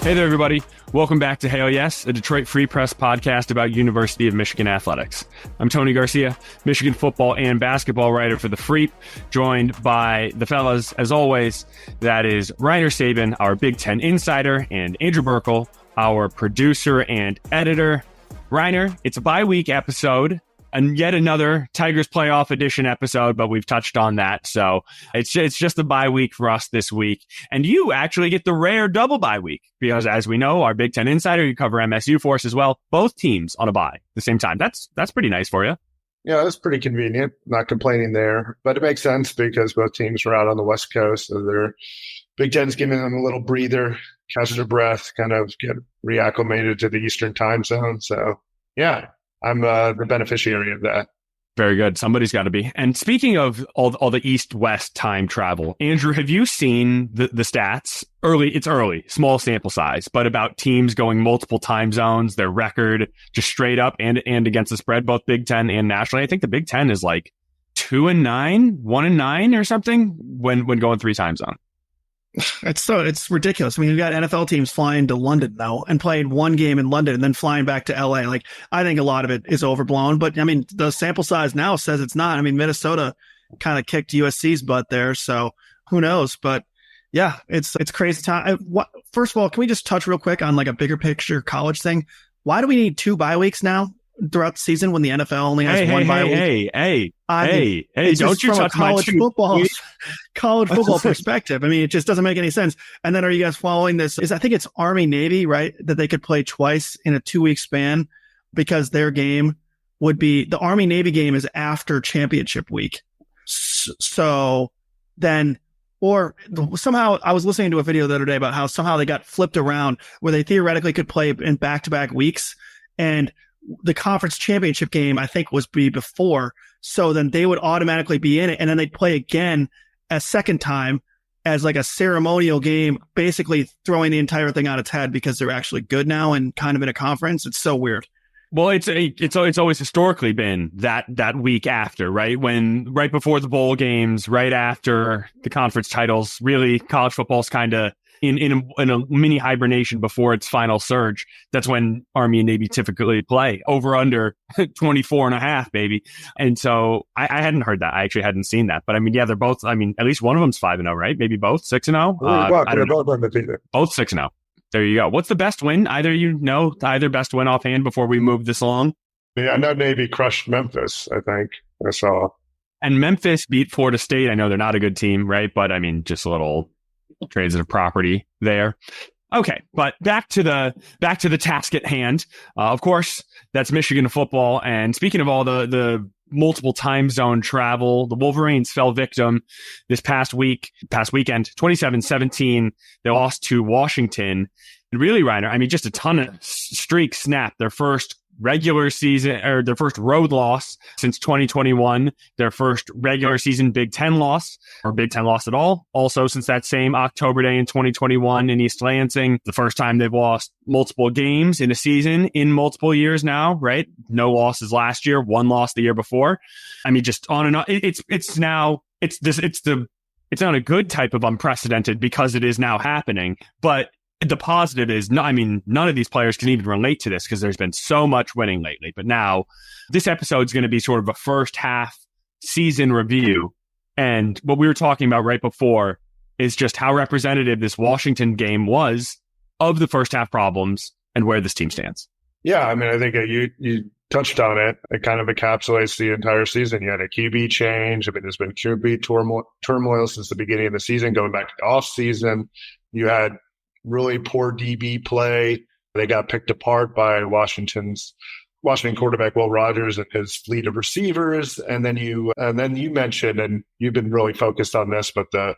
Hey there, everybody. Welcome back to Hail Yes, a Detroit Free Press podcast about University of Michigan athletics. I'm Tony Garcia, Michigan football and basketball writer for The Freep, joined by the fellas, as always. That is Reiner Sabin, our Big Ten insider, and Andrew Burkle, our producer and editor. Reiner, it's a bye-week episode, and yet another Tigers playoff edition episode, but we've touched on that. So it's just a bye week for us this week. And you actually get the rare double bye week because, as we know, our Big Ten insider, you cover MSU for us as well. Both teams on a bye at the same time. That's pretty nice for you. Yeah, that's pretty convenient. Not complaining there. But it makes sense because both teams are out on the West Coast. So their Big Ten's giving them a little breather, catch their breath, kind of get reacclimated to the Eastern time zone. So, yeah. I'm the beneficiary of that. Very good. Somebody's got to be. And speaking of all the east-west time travel, Andrew, have you seen the stats? It's early, small sample size, but about teams going multiple time zones, their record just straight up and against the spread, both Big Ten and nationally. I think the Big Ten is like 2-9, 1-9 or something when going three time zone. It's ridiculous. I mean, you've got NFL teams flying to London now and playing one game in London and then flying back to LA. Like, I think a lot of it is overblown, but I mean, the sample size now says it's not. I mean, Minnesota kind of kicked USC's butt there, so who knows? But yeah, it's crazy time. First of all, can we just touch real quick on like a bigger picture college thing? Why do we need 2 bye weeks now throughout the season when the NFL only has one bye week? Hey, don't you touch college football perspective. I mean, it just doesn't make any sense. And then are you guys following this? I think it's Army Navy, right? That they could play twice in a 2-week span because their game would be the Army Navy game is after championship week. So then, or somehow I was listening to a video the other day about how somehow they got flipped around where they theoretically could play in back-to-back weeks, and the conference championship game, I think, was before. So then they would automatically be in it. And then they'd play again a second time as like a ceremonial game, basically throwing the entire thing on its head because they're actually good now and kind of in a conference. It's so weird. Well, it's always historically been that week after, right? Right before the bowl games, right after the conference titles, really college football's kind of in a mini hibernation before its final surge. That's when Army and Navy typically play over under 24.5, baby. And so I hadn't heard that. I actually hadn't seen that. But I mean, yeah, they're both, I mean, at least one of them's 5-0, right? Maybe both 6-0. I don't know. Both 6-0. There you go. What's the best win? Either best win offhand before we move this along? Yeah, I know Navy crushed Memphis, I think. I saw. And Memphis beat Florida State. I know they're not a good team, right? But I mean, just a little transitive property there. Okay, but back to the task at hand. Of course, that's Michigan football. And speaking of all the multiple time zone travel, the Wolverines fell victim this past weekend, 27-17. They lost to Washington. And really, Reiner, I mean, just a ton of streaks snapped. Their first regular season, or their first road loss since 2021, their first regular season Big Ten loss, or Big Ten loss at all. Also, since that same October day in 2021 in East Lansing, the first time they've lost multiple games in a season in multiple years now, right? No losses last year, 1 loss the year before. I mean, just on and on. It's not a good type of unprecedented because it is now happening, but the positive is, none of these players can even relate to this because there's been so much winning lately. But now this episode is going to be sort of a first half season review. And what we were talking about right before is just how representative this Washington game was of the first half problems and where this team stands. Yeah, I mean, I think you touched on it. It kind of encapsulates the entire season. You had a QB change. I mean, there's been QB turmoil since the beginning of the season, going back to the off season. You had really poor DB play. They got picked apart by Washington quarterback Will Rogers and his fleet of receivers. And then you mentioned, and you've been really focused on this, but the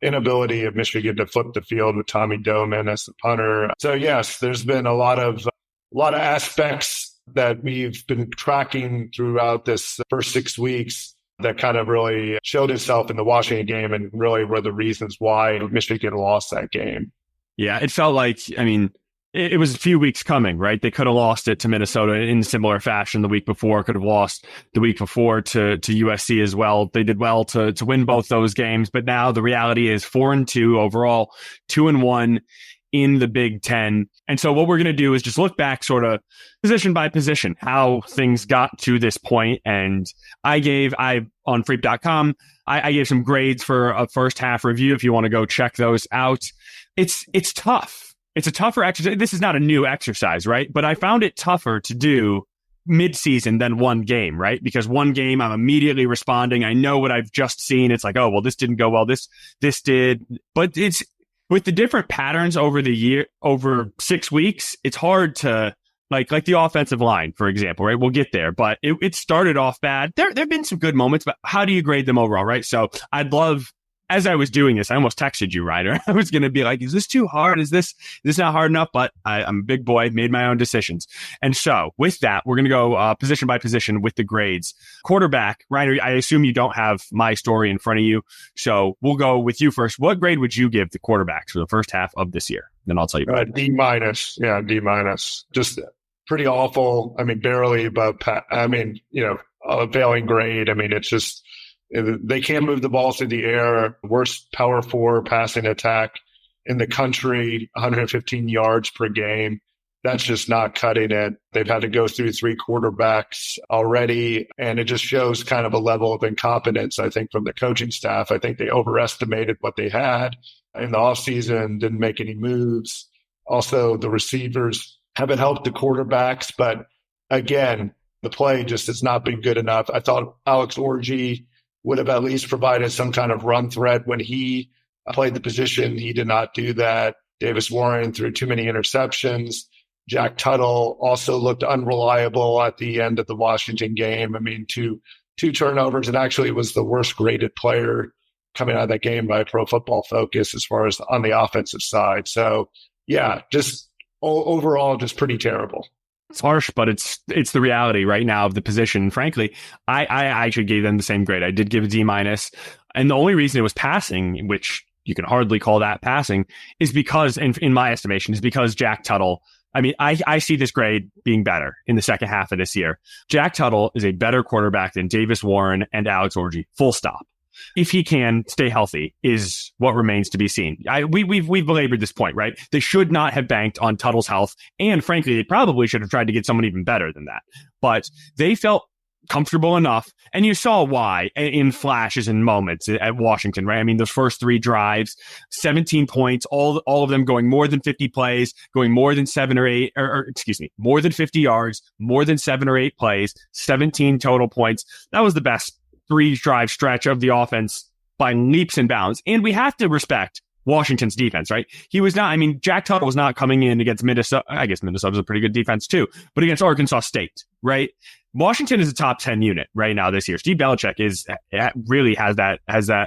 inability of Michigan to flip the field with Tommy Doman as the punter. So yes, there's been a lot of aspects that we've been tracking throughout this first 6 weeks that kind of really showed itself in the Washington game and really were the reasons why Michigan lost that game. Yeah, it felt like, it was a few weeks coming, right? They could have lost it to Minnesota in similar fashion the week before, could have lost the week before to USC as well. They did well to win both those games, but now the reality is 4-2 overall, 2-1 in the Big Ten. And so what we're going to do is just look back sort of position by position, how things got to this point. And on Freep.com, I gave some grades for a first half review if you want to go check those out. It's tough. It's a tougher exercise. This is not a new exercise, right? But I found it tougher to do mid-season than one game, right? Because one game I'm immediately responding. I know what I've just seen. It's like, oh, well, this didn't go well. This did. But it's with the different patterns over the year, over 6 weeks, it's hard to like the offensive line, for example, right? We'll get there, but it started off bad. There have been some good moments, but how do you grade them overall, right? So I'd love, as I was doing this, I almost texted you, Ryder. I was going to be like, is this too hard? Is this not hard enough? But I'm a big boy, made my own decisions. And so with that, we're going to go position by position with the grades. Quarterback, Ryder, I assume you don't have my story in front of you. So we'll go with you first. What grade would you give the quarterbacks for the first half of this year? Then I'll tell you. D-. Yeah, D-. Just pretty awful. I mean, barely above, a failing grade. I mean, it's just, they can't move the balls through the air. Worst power 4 passing attack in the country, 115 yards per game. That's just not cutting it. They've had to go through 3 quarterbacks already, and it just shows kind of a level of incompetence, I think, from the coaching staff. I think they overestimated what they had in the offseason, didn't make any moves. Also, the receivers haven't helped the quarterbacks, but again, the play just has not been good enough. I thought Alex Orji would have at least provided some kind of run threat when he played the position. He did not do that. Davis Warren threw too many interceptions. Jack Tuttle also looked unreliable at the end of the Washington game. I mean, two turnovers, and actually was the worst graded player coming out of that game by Pro Football Focus as far as on the offensive side. So, yeah, just overall, just pretty terrible. It's harsh, but it's the reality right now of the position. Frankly, I actually gave them the same grade. I did give a D-. And the only reason it was passing, which you can hardly call that passing, is because, in my estimation, is because Jack Tuttle, I mean, I see this grade being better in the second half of this year. Jack Tuttle is a better quarterback than Davis Warren and Alex Orji, full stop. If he can stay healthy is what remains to be seen. We've belabored this point, right? They should not have banked on Tuttle's health. And frankly, they probably should have tried to get someone even better than that. But they felt comfortable enough. And you saw why in flashes and moments at Washington, right? I mean, those first 3 drives, 17 points, all of them going more than 50 plays, going more than 7 or 8, more than 50 yards, more than 7 or 8 plays, 17 total points. That was the best 3-drive stretch of the offense by leaps and bounds. And we have to respect Washington's defense, right? Jack Tuttle was not coming in against Minnesota. I guess Minnesota's a pretty good defense too, but against Arkansas State, right? Washington is a top 10 unit right now this year. Steve Belichick really has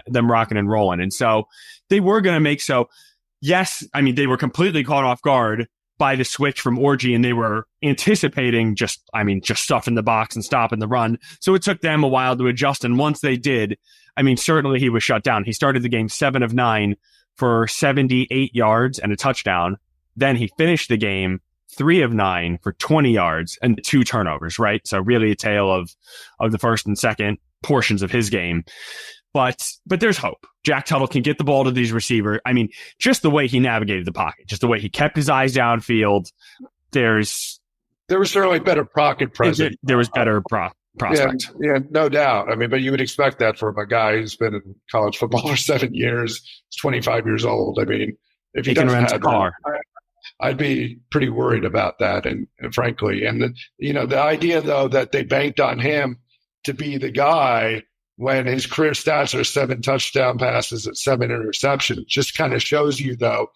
them rocking and rolling. And so they were going to make, yes, I mean, they were completely caught off guard by the switch from Orji, and they were anticipating just stuffing the box and stopping the run. So it took them a while to adjust. And once they did, I mean, certainly he was shut down. He started the game 7 of 9 for 78 yards and a touchdown. Then he finished the game 3 of 9 for 20 yards and 2 turnovers, right? So really a tale of the first and second portions of his game. But there's hope. Jack Tuttle can get the ball to these receivers. I mean, just the way he navigated the pocket, just the way he kept his eyes downfield. There was certainly better pocket presence. There was better prospect. Yeah, no doubt. I mean, but you would expect that from a guy who's been in college football for 7 years. He's 25 years old. I mean, if he doesn't have a car, I'd be pretty worried about that. And frankly, and the idea though that they banked on him to be the guy when his career stats are 7 touchdown passes and 7 interceptions, just kind of shows you though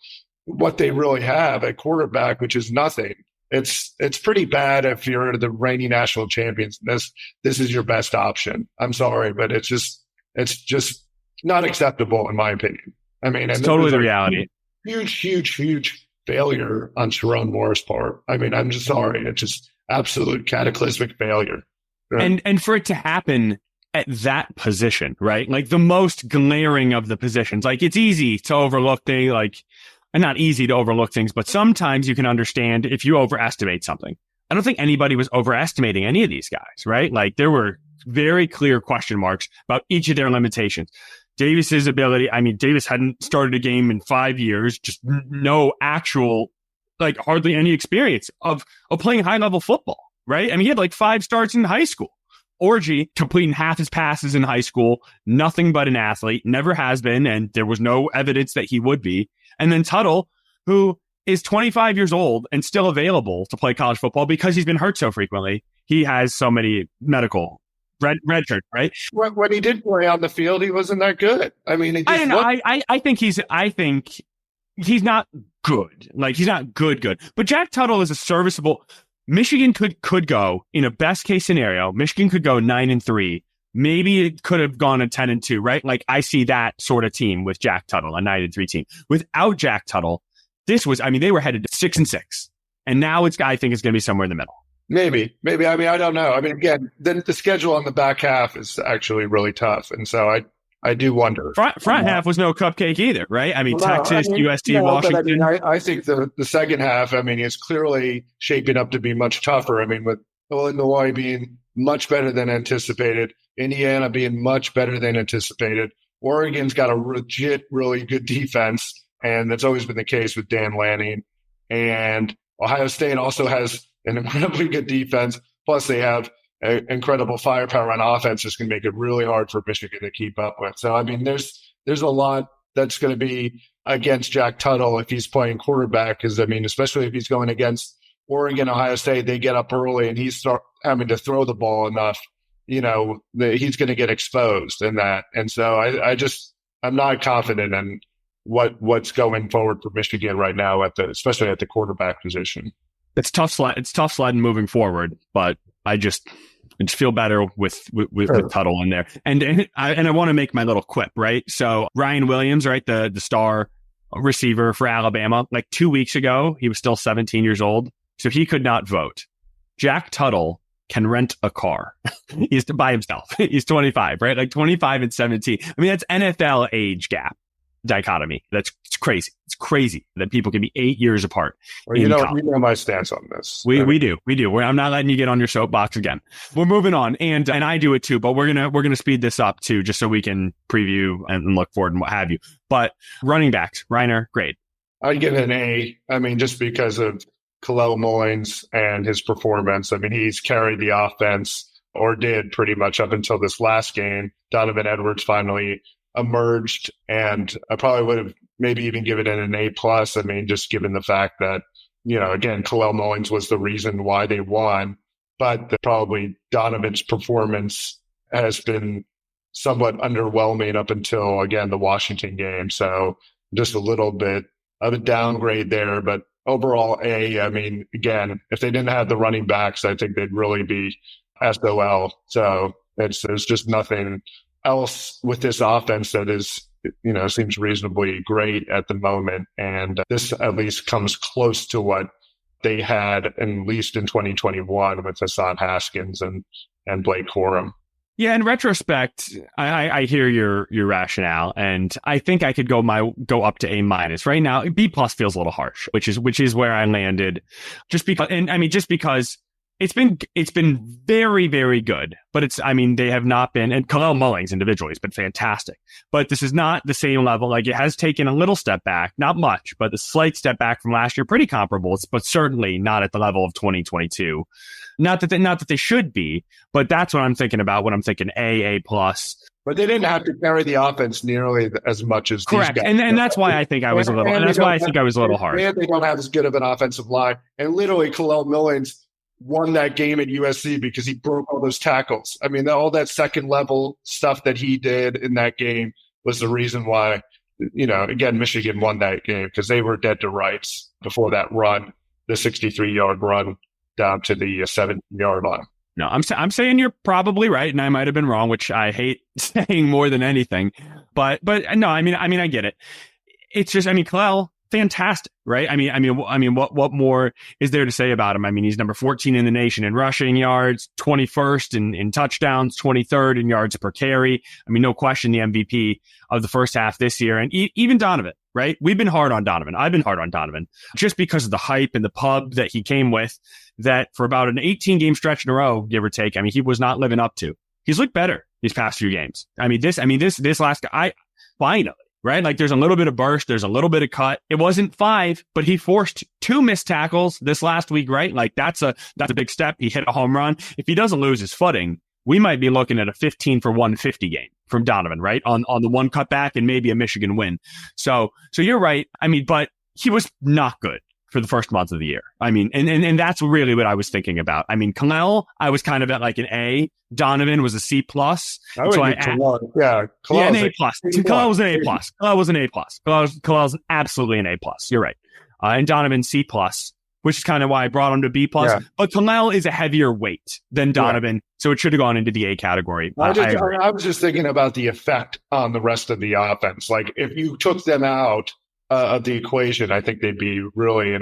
what they really have at quarterback, which is nothing. It's pretty bad if you're the reigning national champions. This is your best option. I'm sorry, but it's just not acceptable in my opinion. I mean, it's totally the reality. Huge failure on Sharon Moore's part. I mean, I'm just sorry. It's just absolute cataclysmic failure. And for it to happen at that position, right? Like the most glaring of the positions. Like it's easy to overlook and not easy to overlook things, but sometimes you can understand if you overestimate something. I don't think anybody was overestimating any of these guys, right? Like there were very clear question marks about each of their limitations. Davis's ability. I mean, Davis hadn't started a game in 5 years, just no actual, like hardly any experience of playing high level football, right? I mean, he had like 5 starts in high school. Orji completing half his passes in high school, nothing but an athlete, never has been, and there was no evidence that he would be. And then Tuttle, who is 25 years old and still available to play college football because he's been hurt so frequently. He has so many medical red shirt, right? When he did play on the field, he wasn't that good. I mean, I don't know. I think he's not good. Like, he's not good. But Jack Tuttle is a serviceable. Michigan could go in a best case scenario. Michigan could go 9-3. Maybe it could have gone a 10-2, right? Like, I see that sort of team with Jack Tuttle, a 9-3 team. Without Jack Tuttle, they were headed to 6-6, and now I think it's going to be somewhere in the middle. Maybe. I mean, I don't know. I mean, again, then the schedule on the back half is actually really tough, and so I do wonder. Front half was no cupcake either, right? I mean, Texas, UST, Washington. But I think the second half, I mean, is clearly shaping up to be much tougher. I mean, with Illinois being much better than anticipated, Indiana being much better than anticipated, Oregon's got a legit, really good defense, and that's always been the case with Dan Lanning. And Ohio State also has an incredibly good defense, plus they have incredible firepower on offense. It's going to make it really hard for Michigan to keep up with. So, I mean, there's a lot that's going to be against Jack Tuttle if he's playing quarterback, because, I mean, especially if he's going against Oregon, Ohio State, they get up early and he's having to throw the ball enough, he's going to get exposed in that. And so I'm not confident in what's going forward for Michigan right now especially at the quarterback position. It's tough sledding moving forward, but I just feel better with Tuttle in there. And I want to make my little quip, right? So Ryan Williams, right, the star receiver for Alabama, like 2 weeks ago, he was still 17 years old, so he could not vote. Jack Tuttle can rent a car. He's by himself. He's 25, right? Like 25 and 17. I mean, that's NFL age gap dichotomy. It's crazy. It's crazy that people can be 8 years apart. Well, you know my stance on this. We do. I'm not letting you get on your soapbox again. We're moving on, and I do it too. But we're gonna speed this up too, just so we can preview and look forward and what have you. But running backs, Reiner, grade. I'd give it an A. I mean, just because of Khalil Mullins and his performance. I mean, he's carried the offense, or did pretty much up until this last game. Donovan Edwards finally emerged, and I probably would have maybe even given it an A+. I mean, just given the fact that, again, Khalil Mullins was the reason why they won, but probably Donovan's performance has been somewhat underwhelming up until, again, the Washington game. So just a little bit of a downgrade there, but overall A. I mean, again, if they didn't have the running backs, I think they'd really be SOL. So there's just nothing else with this offense that is, seems reasonably great at the moment. And this at least comes close to what they had, at least in 2021, with Hassan Haskins and Blake Corum. Yeah, in retrospect, I hear your rationale, and I think I could go up to A-. Right now, B+ feels a little harsh, which is where I landed, just because it's been very, very good, but they have not been, and Khalil Mullins individually has been fantastic, but this is not the same level. Like, it has taken a little step back, not much, but the slight step back from last year, pretty comparable, but certainly not at the level of 2022. Not that they should be, but that's what I'm thinking about when I'm thinking A+. But they didn't have to carry the offense nearly as much as correct, these guys. And that's why I think I was a little. And that's why I think I was a little hard. And they don't have as good of an offensive line. And literally, Khalil Mullins won that game at USC because he broke all those tackles. I mean, all that second level stuff that he did in that game was the reason why, again, Michigan won that game, because they were dead to rights before that run, the 63-yard run down to the 7-yard line. No, I'm saying you're probably right, and I might have been wrong, which I hate saying more than anything. But no, I mean, I get it. It's just, Khalil, fantastic, right? What more is there to say about him? I mean, he's number 14 in the nation in rushing yards, 21st in touchdowns, 23rd in yards per carry. I mean, no question, the MVP of the first half this year, and even Donovan. Right? We've been hard on Donovan. I've been hard on Donovan just because of the hype and the pub that he came with, that for about an 18-game stretch in a row, give or take, he was not living up to. He's looked better these past few games. This last guy, finally, right? Like there's a little bit of burst, there's a little bit of cut. It wasn't 5, but he forced 2 missed tackles this last week, right? Like that's a big step. He hit a home run. If he doesn't lose his footing, we might be looking at a 15 for 150 game from Donovan, right? On the one cutback and maybe a Michigan win. So you're right. I mean, but he was not good for the first month of the year. I mean, and that's really what I was thinking about. I mean, Kalel, I was kind of at like an A. Donovan was a C plus. An A plus. Kalel was an A plus. Kalel was an A plus. Kalel's absolutely an A plus. You're right. And Donovan C plus, which is kind of why I brought him to B plus. Yeah. But Kalel is a heavier weight than Donovan, so it should have gone into the A category. I was just thinking about the effect on the rest of the offense. Like if you took them out of the equation, I think they'd be really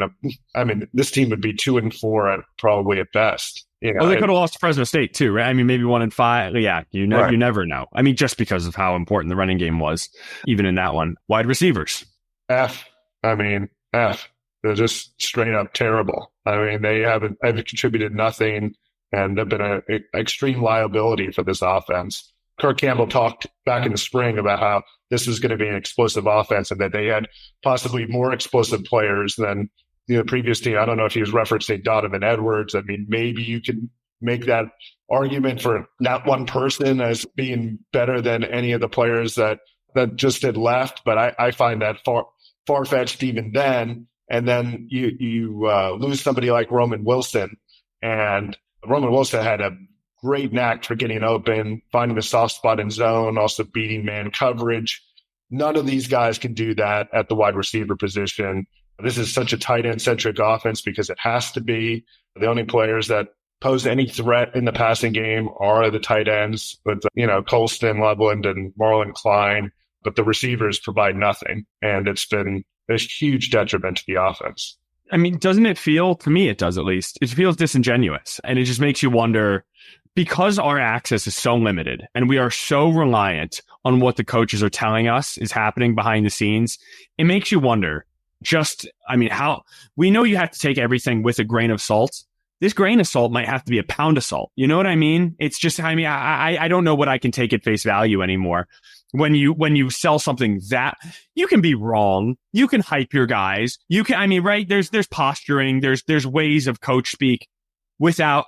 this team would be 2-4 probably at best. You know, well, they could have lost to Fresno State too, right? I mean, maybe 1-5. Yeah, you never know. I mean, just because of how important the running game was, even in that one. Wide receivers. F. They're just straight up terrible. I mean, they haven't contributed nothing and have been an extreme liability for this offense. Kirk Campbell talked back in the spring about how this was going to be an explosive offense and that they had possibly more explosive players than the previous team. I don't know if he was referencing Donovan Edwards. I mean, maybe you can make that argument for not one person as being better than any of the players that just had left, but I find that far-fetched even then. And then you lose somebody like Roman Wilson, and Roman Wilson had a great knack for getting open, finding the soft spot in zone, also beating man coverage. None of these guys can do that at the wide receiver position. This is such a tight end centric offense because it has to be. The only players that pose any threat in the passing game are the tight ends with, Colston, Loveland, and Marlon Klein, but the receivers provide nothing. And it's been a huge detriment to the offense. I mean, doesn't it feel, to me it does at least, it feels disingenuous. And it just makes you wonder, because our access is so limited and we are so reliant on what the coaches are telling us is happening behind the scenes, it makes you wonder how we know you have to take everything with a grain of salt. This grain of salt might have to be a pound of salt. You know what I mean? It's just, I don't know what I can take at face value anymore. When you sell something that you can be wrong, you can hype your guys, right? There's posturing, there's ways of coach speak without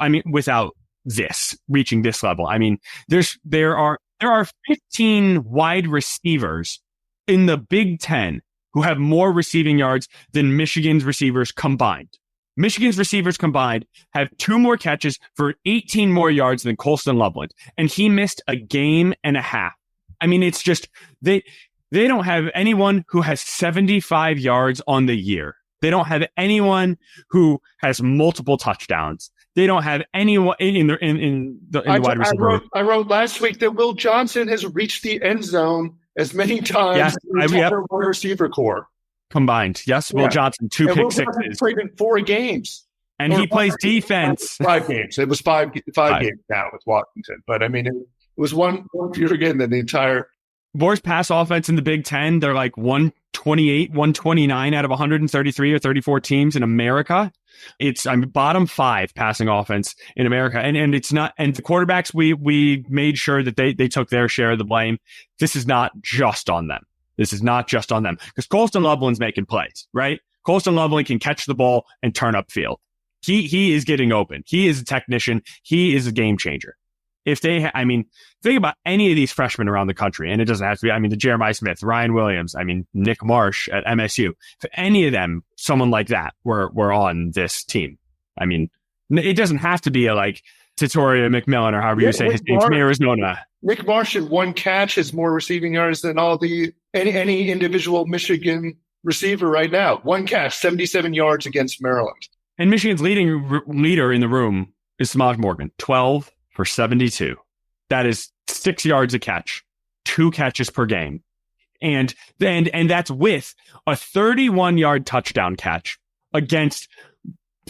this reaching this level. I mean, there are 15 wide receivers in the Big Ten who have more receiving yards than Michigan's receivers combined. Michigan's receivers combined have 2 more catches for 18 more yards than Colston Loveland, and he missed a game and a half. I mean, it's just, they don't have anyone who has 75 yards on the year. They don't have anyone who has multiple touchdowns. They don't have anyone in the wide receiver. I wrote last week that Will Johnson has reached the end zone as many times as the entire wide receiver core combined. Yes, Will Johnson, 2 pick sixes. Played in 4 games. And he plays defense. 5 games. It was five games now with Washington. But I mean, it was one fewer game than the entire. Worst pass offense in the Big Ten. They're like 128, 129 out of 133 or 34 teams in America. It's bottom 5 passing offense in America. And it's not, and the quarterbacks, we made sure that they took their share of the blame. This is not just on them. Because Colston Loveland's making plays, right? Colston Loveland can catch the ball and turn upfield. He is getting open. He is a technician. He is a game changer. If think about any of these freshmen around the country, and it doesn't have to be, the Jeremiah Smith, Ryan Williams, Nick Marsh at MSU. If any of them, someone like that were on this team, it doesn't have to be a Tatoria McMillan or however you say his name from Arizona. Nick Marsh in 1 catch has more receiving yards than any individual Michigan receiver right now. 1 catch, 77 yards against Maryland. And Michigan's leader in the room is Samaj Morgan, 12 for 72. That is 6 yards a catch, 2 catches per game. And that's with a 31-yard touchdown catch against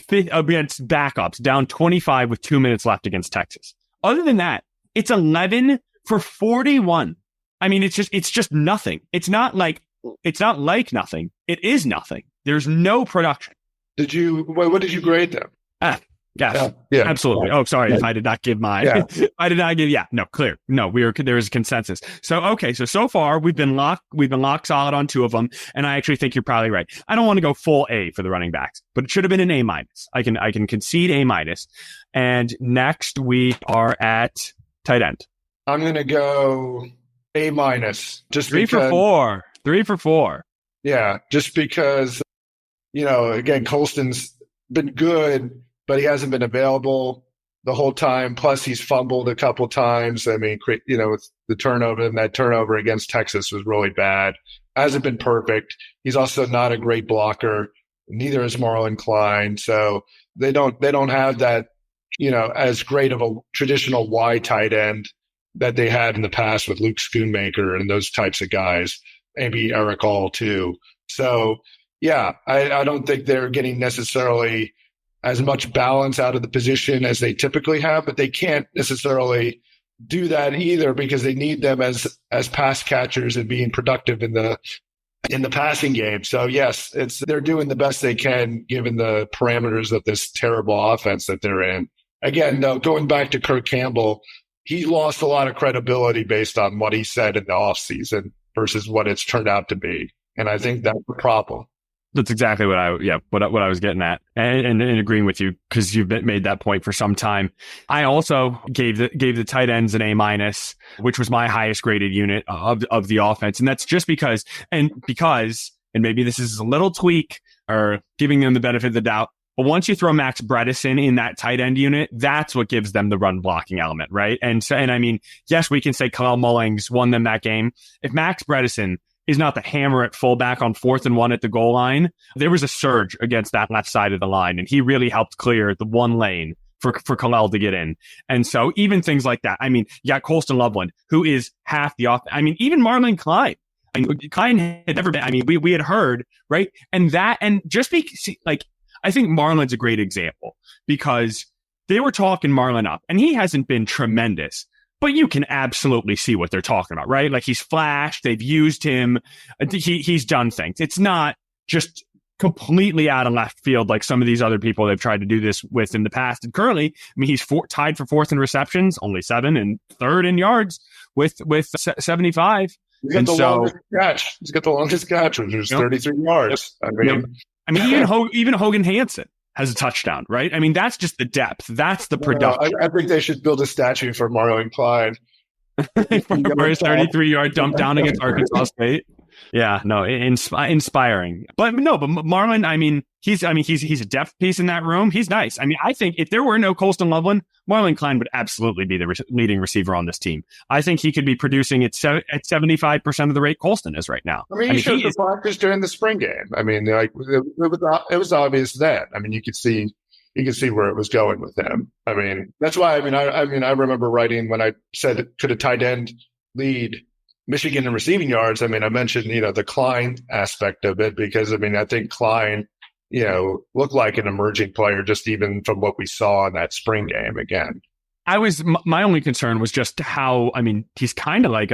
backups, down 25 with 2 minutes left against Texas. Other than that, it's 11 for 41. It's just nothing. It's not like nothing. It is nothing. There's no production. What did you grade them? Yes, Yeah. absolutely. Yeah. Oh, sorry Yeah. if I did not give mine. Yeah. I did not give. Yeah, no, clear. No, there is a consensus. So okay, so far we've been locked solid on two of them, and I actually think you're probably right. I don't want to go full A for the running backs, but it should have been an A minus. I can concede A minus. And next we are at tight end. I'm going to go A minus. Just Three for four. Yeah, just because, again, Colston's been good, but he hasn't been available the whole time. Plus, he's fumbled a couple times. I mean, with the turnover, and that turnover against Texas was really bad. Hasn't been perfect. He's also not a great blocker. Neither is Marlon Klein. So they don't have that, as great of a traditional Y tight end that they had in the past with Luke Schoonmaker and those types of guys. Maybe Eric All too. So yeah, I don't think they're getting necessarily as much balance out of the position as they typically have, but they can't necessarily do that either because they need them as pass catchers and being productive in the passing game. So yes, they're doing the best they can given the parameters of this terrible offense that they're in. Again, though, going back to Kirk Campbell, he lost a lot of credibility based on what he said in the offseason versus what it's turned out to be. And I think that's the problem. That's exactly what I was getting at, and agreeing with you because you've made that point for some time. I also gave the tight ends an A minus, which was my highest graded unit of the offense, and that's just because maybe this is a little tweak or giving them the benefit of the doubt. But once you throw Max Bredesen in that tight end unit, that's what gives them the run blocking element, right? And I mean, yes, we can say Kyle Mullings won them that game. If Max Bredesen is not the hammer at fullback on 4th and 1 at the goal line, there was a surge against that left side of the line, and he really helped clear the one lane for Khalil to get in. And so even things like that. I mean, you got Colston Loveland, who is half the off. I mean, even Marlon Klein. I mean, Klein had never been. I mean, we had heard, right? And just I think Marlon's a great example because they were talking Marlon up, and he hasn't been tremendous. But you can absolutely see what they're talking about, right? Like he's flashed, they've used him, he's done things. It's not just completely out of left field like some of these other people they've tried to do this with in the past. And currently, I mean, he's tied for 4th in receptions, only 7, and 3rd in yards with 75. He's got longest catch. He's got the longest catch, which is 33 yards. I mean, even Hogan Hansen has a touchdown, right? I mean, that's just the depth. That's the production. I think they should build a statue for Marlon Klein. For his 33-yard dump down against Arkansas State. Yeah, no, inspiring. But Marlon, I mean, he's a depth piece in that room. He's nice. I mean, I think if there were no Colston Loveland, Marlon Klein would absolutely be the leading receiver on this team. I think he could be producing at 75% of the rate Colston is right now. I mean, he showed the practice during the spring game. I mean, like it was obvious then. I mean, you could see where it was going with him. I mean, that's why. I remember writing when I said could a tight end lead Michigan in receiving yards. I mean, I mentioned the Klein aspect of it because I think Klein looked like an emerging player just even from what we saw in that spring game again. My only concern was just how, I mean, he's kind of like,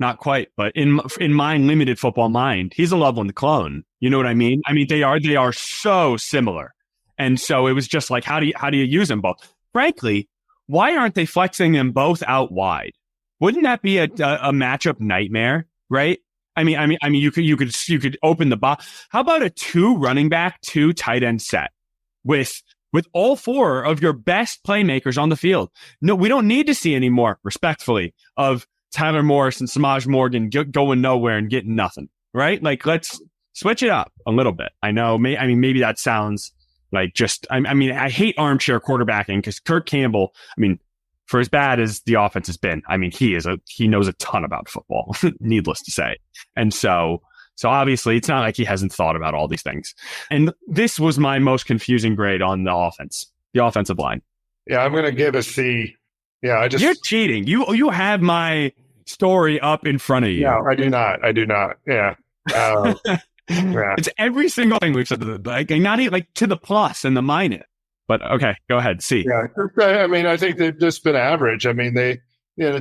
not quite, but in my limited football mind, he's a Loveland clone. You know what I mean? I mean, they are so similar. And so it was just like, how do you use them both? Frankly, why aren't they flexing them both out wide? Wouldn't that be a matchup nightmare, right? I mean, you could open the box. How about a 2 running back, 2 tight end set with all 4 of your best playmakers on the field? No, we don't need to see any more, respectfully, of Tyler Morris and Samaj Morgan going nowhere and getting nothing, right? Like, let's switch it up a little bit. I know, maybe that sounds like just, I hate armchair quarterbacking because Kirk Campbell, for as bad as the offense has been, he knows a ton about football, needless to say. And so obviously it's not like he hasn't thought about all these things. And this was my most confusing grade on the offensive line. Yeah, I'm going to give a C. Yeah, You're cheating. You have my story up in front of you. No, I do not. Yeah. Yeah. It's every single thing we've said, like not even like to the plus and the minus. But okay, go ahead. C. Yeah, I think they've just been average. I mean, they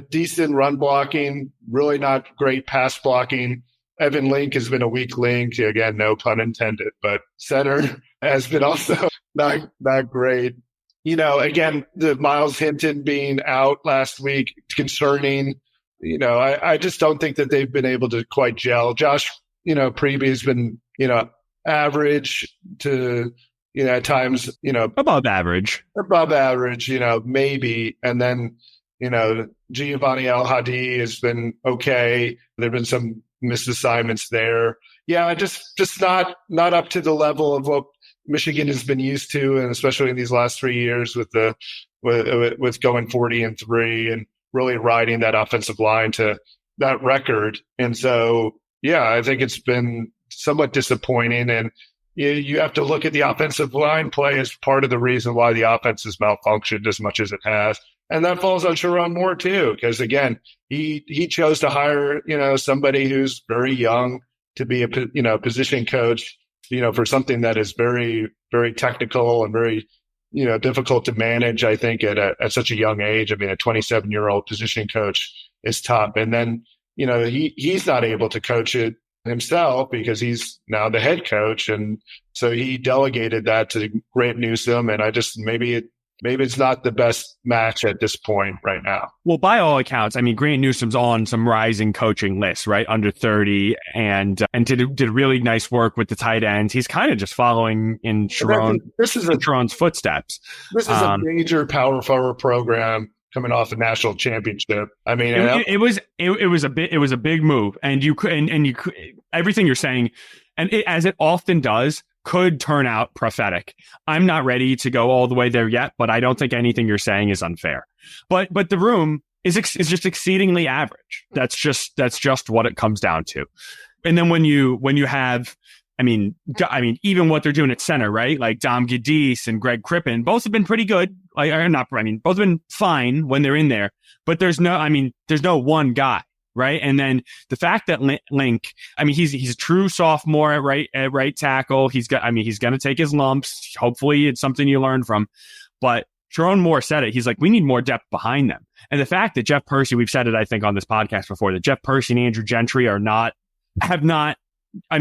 decent run blocking, really not great pass blocking. Evan Link has been a weak link. Again, no pun intended. But center has been also not great. again, the Miles Hinton being out last week, concerning. I just don't think that they've been able to quite gel. Josh, Preby has been, average to, at times, Above average, maybe. And then, Giovanni El-Hadi has been okay. There've been some missed assignments there. Yeah, just not up to the level of what Michigan has been used to, and especially in these last 3 years with going 40-3 and really riding that offensive line to that record. And so, yeah, I think it's been somewhat disappointing. And you have to look at the offensive line play as part of the reason why the offense has malfunctioned as much as it has. And that falls on Sharon Moore too, because again, he chose to hire, somebody who's very young to be a, position coach, for something that is very, very technical and very, difficult to manage, I think, at such a young age. I mean, a 27-year-old position coach is tough. And then, he's not able to coach it himself because he's now the head coach. And so he delegated that to Grant Newsome. And maybe it's not the best match at this point right now. Well, by all accounts, I mean, Grant Newsome's on some rising coaching lists, right? Under 30 and did really nice work with the tight ends. He's kind of just following in Sharon's footsteps. This is a major power forward program coming off a national championship. I mean, it was a big move, and you could everything you're saying, and as it often does, could turn out prophetic. I'm not ready to go all the way there yet, but I don't think anything you're saying is unfair. But the room is just exceedingly average. That's just what it comes down to. And then when you have, I mean, even what they're doing at center, right? Like Dom Gadis and Greg Crippen, both have been pretty good. Both have been fine when they're in there. But there's no one guy. Right. And then the fact that Link, he's a true sophomore at right tackle. He's going to take his lumps. Hopefully it's something you learn from. But Sharon Moore said it. He's like, we need more depth behind them. And the fact that Jeff Percy, we've said it, I think, on this podcast before, that Jeff Percy and Andrew Gentry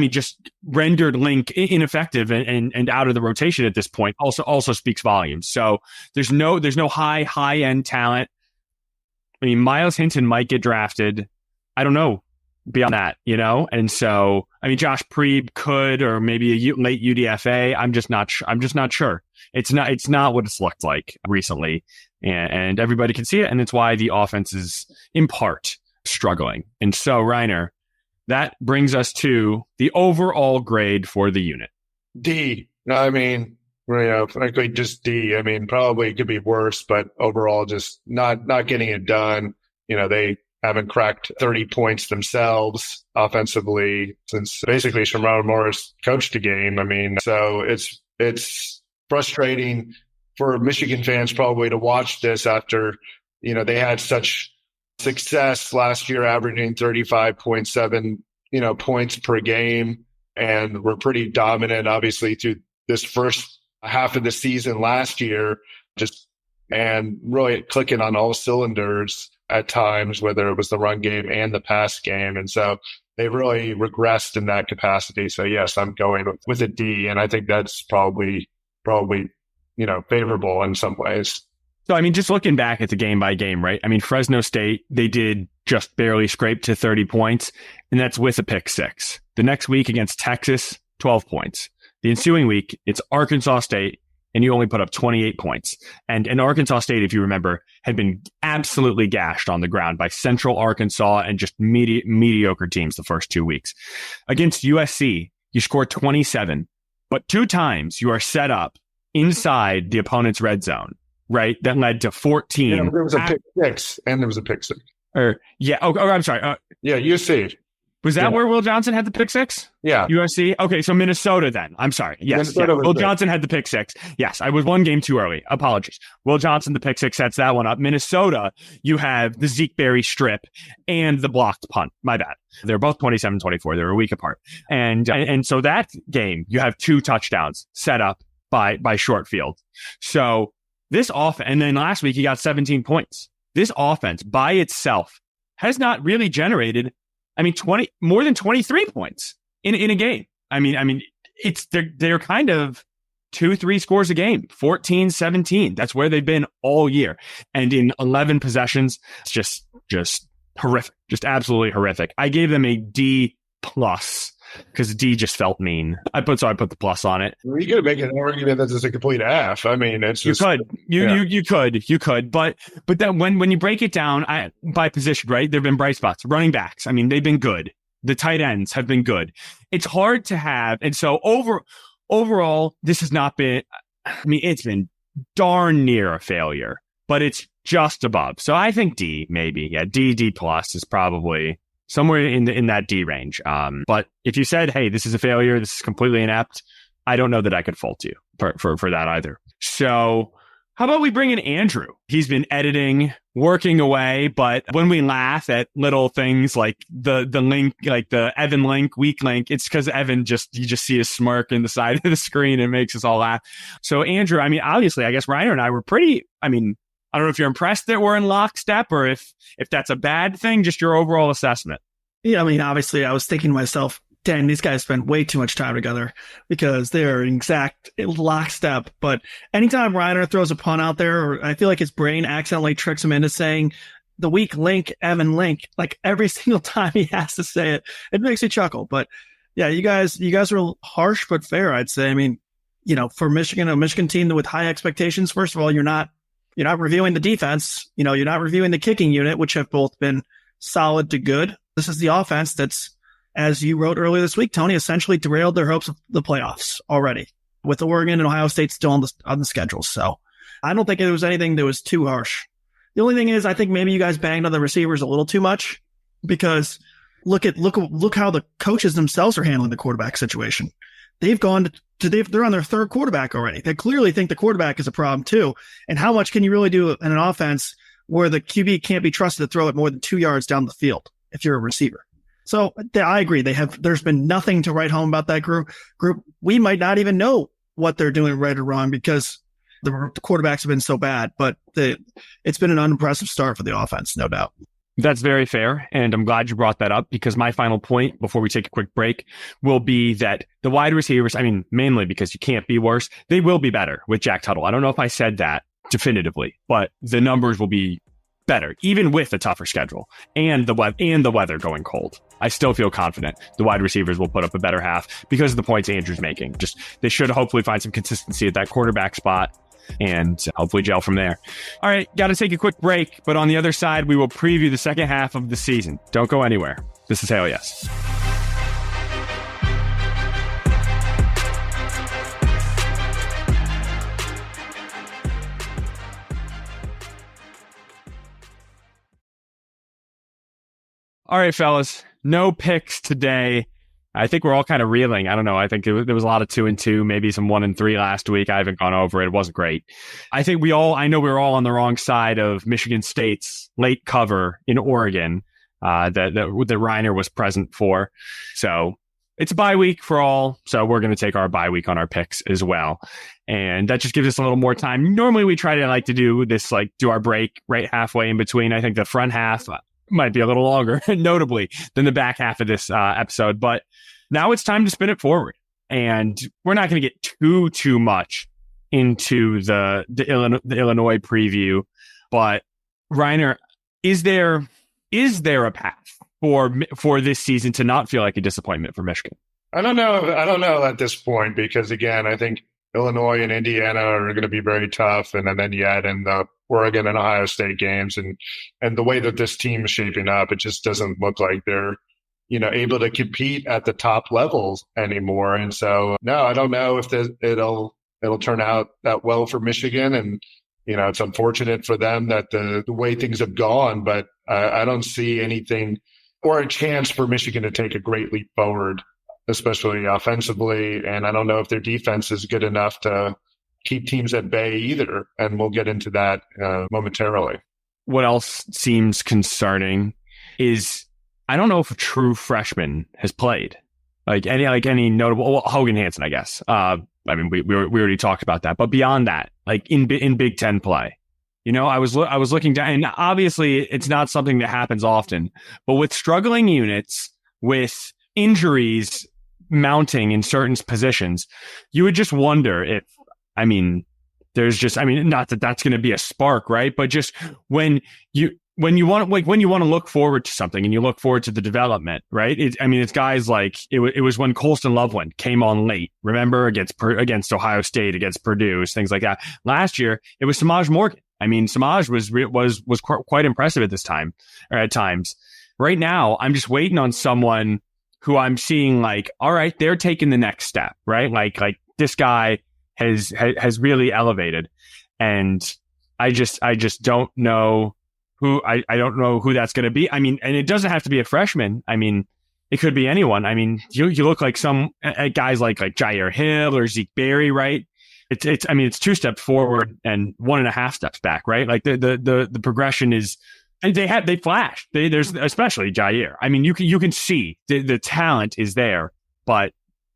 just rendered Link ineffective and out of the rotation at this point also speaks volumes. So there's no high end talent. I mean, Miles Hinton might get drafted. I don't know beyond that, and so, Josh Prebe could, or maybe a late UDFA. I'm just not sure. It's not what it's looked like recently, and everybody can see it. And it's why the offense is in part struggling. And so, Reiner, that brings us to the overall grade for the unit. D. Frankly, just D. Probably it could be worse, but overall, just not getting it done. They haven't cracked 30 points themselves offensively since basically Sharon Morris coached the game. So it's frustrating for Michigan fans probably to watch this after, they had such success last year, averaging 35.7, points per game, and were pretty dominant, obviously, through this first half of the season last year, and really clicking on all cylinders at times, whether it was the run game and the pass game. And so they really regressed in that capacity. So yes, I'm going with a D. And I think that's probably, favorable in some ways. So, just looking back at the game by game, right? Fresno State, they did just barely scrape to 30 points, and that's with a pick six. The next week against Texas, 12 points. The ensuing week, it's Arkansas State, and you only put up 28 points. And Arkansas State, if you remember, had been absolutely gashed on the ground by Central Arkansas and just mediocre teams the first 2 weeks. Against USC, you scored 27, but 2 times you are set up inside the opponent's red zone, right? That led to 14. There was a pick six, and there was a pick six. I'm sorry. USC. Was that where Will Johnson had the pick six? Yeah. USC? Okay, so Minnesota then. I'm sorry. Yes. Will Johnson had the pick six. Yes, I was one game too early. Apologies. Will Johnson, the pick six, sets that one up. Minnesota, you have the Zeke Berry strip and the blocked punt. My bad. They're both 27-24. They're a week apart. And so that game, you have 2 touchdowns set up by short field. So this offense, and then last week he got 17 points. This offense by itself has not really generated more than 23 points in a game. They're kind of 2-3 scores a game, 14, 17. That's where they've been all year. And in 11 possessions, it's just horrific, just absolutely horrific. I gave them a D plus because D just felt mean. I put the plus on it. You could make an argument that it's a complete F. I mean, it's just, you could, but then when you break it down by position, right? There've been bright spots, running backs. I mean, they've been good. The tight ends have been good. It's hard to have, and so overall, this has not been. I mean, it's been darn near a failure, but it's just above. So I think D maybe, yeah, D plus is probably somewhere in that D range. But if you said, hey, this is a failure, this is completely inept, I don't know that I could fault you for that either. So how about we bring in Andrew? He's been editing, working away, but when we laugh at little things like the link, like the Evan link, weak link, it's because Evan you just see a smirk in the side of the screen and it makes us all laugh. So Andrew, I mean, obviously, I guess Reiner and I were pretty, I mean, I don't know if you're impressed that we're in lockstep or if that's a bad thing, just your overall assessment. Yeah, I mean, obviously, I was thinking to myself, dang, these guys spend way too much time together because they're in exact lockstep. But anytime Reiner throws a pun out there, or I feel like his brain accidentally tricks him into saying the weak link, Evan link, like every single time he has to say it, it makes me chuckle. But yeah, you guys are harsh but fair, I'd say. I mean, for Michigan, a Michigan team with high expectations, first of all, you're not reviewing the defense. You're not reviewing the kicking unit, which have both been solid to good. This is the offense that's, as you wrote earlier this week, Tony, essentially derailed their hopes of the playoffs already, with Oregon and Ohio State still on the schedule. So I don't think it was anything that was too harsh. The only thing is, I think maybe you guys banged on the receivers a little too much, because look how the coaches themselves are handling the quarterback situation. They've gone they're on their third quarterback already. They clearly think the quarterback is a problem too. And how much can you really do in an offense where the QB can't be trusted to throw it more than 2 yards down the field if you're a receiver? So I agree. There's been nothing to write home about that group. We might not even know what they're doing right or wrong because the quarterbacks have been so bad, but it's been an unimpressive start for the offense, no doubt. That's very fair. And I'm glad you brought that up, because my final point before we take a quick break will be that the wide receivers, I mean, mainly because you can't be worse, they will be better with Jack Tuttle. I don't know if I said that definitively, but the numbers will be better, even with a tougher schedule and the weather going cold. I still feel confident the wide receivers will put up a better half because of the points Andrew's making. Just they should hopefully find some consistency at that quarterback spot and hopefully gel from there. All right, got to take a quick break, but on the other side, we will preview the second half of the season. Don't go anywhere. This is Hail Yes. All right, fellas, no picks today. I think we're all kind of reeling. I don't know. I think there was a lot of 2-2, maybe some 1-3 last week. I haven't gone over it. It wasn't great. I know we were all on the wrong side of Michigan State's late cover in Oregon that Reiner was present for. So it's a bye week for all. So we're going to take our bye week on our picks as well. And that just gives us a little more time. Normally we try to do our break right halfway in between. I think the front half might be a little longer, notably, than the back half of this episode. But now it's time to spin it forward. And we're not going to get too much into the Illinois preview. But Reiner, is there a path for this season to not feel like a disappointment for Michigan? I don't know at this point, because again, I think Illinois and Indiana are going to be very tough. And then you add in the Oregon and Ohio State games, and the way that this team is shaping up, it just doesn't look like they're, able to compete at the top levels anymore. And so, no, I don't know if it'll turn out that well for Michigan. And, it's unfortunate for them that the way things have gone, but I don't see anything or a chance for Michigan to take a great leap forward, especially offensively. And I don't know if their defense is good enough to keep teams at bay either. And we'll get into that momentarily. What else seems concerning is I don't know if a true freshman has played like any notable, Hogan Hansen, I guess. I mean, we already talked about that, but beyond that, like in Big Ten play, I was looking down, and obviously it's not something that happens often, but with struggling units, with injuries mounting in certain positions, you would just wonder if I mean, there's just, I mean, not that that's going to be a spark, right? But just when you want to look forward to something and you look forward to the development, right? It's guys like it was when Colston Loveland came on late, remember, against Ohio State, against Purdue, things like that. Last year, it was Samaj Morgan. I mean, Samaj was quite impressive at this time, or at times. Right now, I'm just waiting on someone who I'm seeing like, all right, they're taking the next step, right? Like this guy has really elevated, and I just don't know who I don't know who that's going to be. I mean, and it doesn't have to be a freshman. I mean, it could be anyone. I mean, you look like some guys like Jair Hill or Zeke Berry, right? It's 2 steps forward and 1.5 steps back, right? Like the progression is, and they flash. There's especially Jair. I mean, you can see the talent is there, but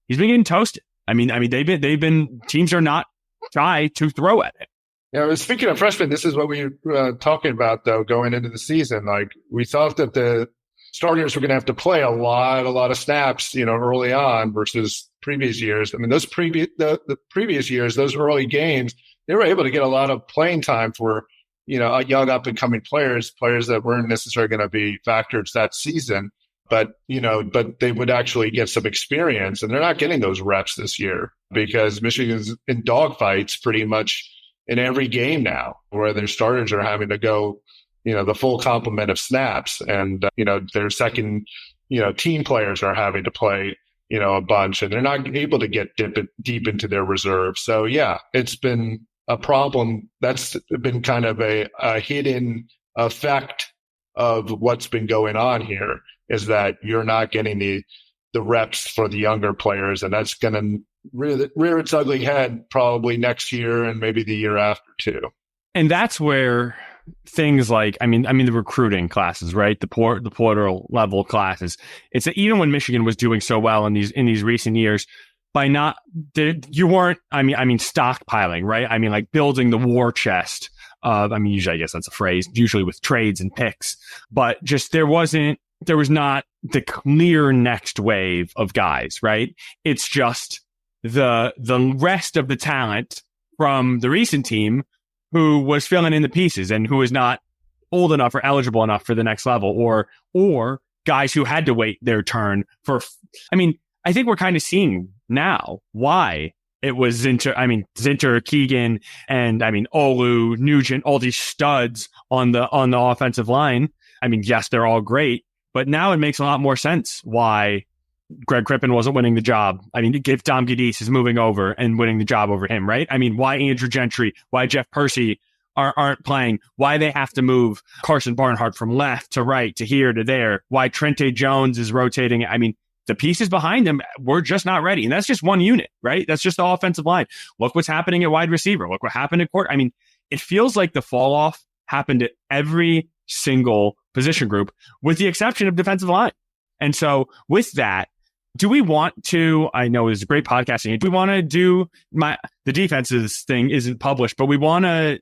he's been getting toasted. I mean, teams are not shy to throw at it. Yeah, speaking of freshmen, this is what we were talking about, though, going into the season. Like, we thought that the starters were going to have to play a lot of snaps, early on versus previous years. I mean, the previous years, those early games, they were able to get a lot of playing time for, young up and coming players that weren't necessarily going to be factors that season. But they would actually get some experience, and they're not getting those reps this year because Michigan's in dogfights pretty much in every game now, where their starters are having to go, the full complement of snaps, and their second, team players are having to play, a bunch, and they're not able to get deep into their reserves. So yeah, it's been a problem. That's been kind of a hidden effect of what's been going on here, is that you're not getting the reps for the younger players, and that's going to rear its ugly head probably next year and maybe the year after too. And that's where things like, the recruiting classes, right? The portal level classes. It's that even when Michigan was doing so well in these recent years, you weren't, stockpiling, right? Like building the war chest of, usually I guess that's a phrase, usually with trades and picks, but just there was not the clear next wave of guys, right? It's just the rest of the talent from the recent team who was filling in the pieces and who is not old enough or eligible enough for the next level, or guys who had to wait their turn for. I think we're kind of seeing now why it was Zinter, Keegan, and Olu, Nugent, all these studs on the offensive line. Yes, they're all great, but now it makes a lot more sense why Greg Crippen wasn't winning the job. If Dom Gadis is moving over and winning the job over him, right? Why Andrew Gentry, why Jeff Percy aren't playing, why they have to move Carson Barnhart from left to right to here to there, why Trente Jones is rotating. The pieces behind him were just not ready. And that's just one unit, right? That's just the offensive line. Look what's happening at wide receiver. Look what happened at court. It feels like the fall off happened at every single position group with the exception of defensive line. And so with that, do we want to, I know it's great podcasting, do we want to do the defenses thing isn't published, but we want to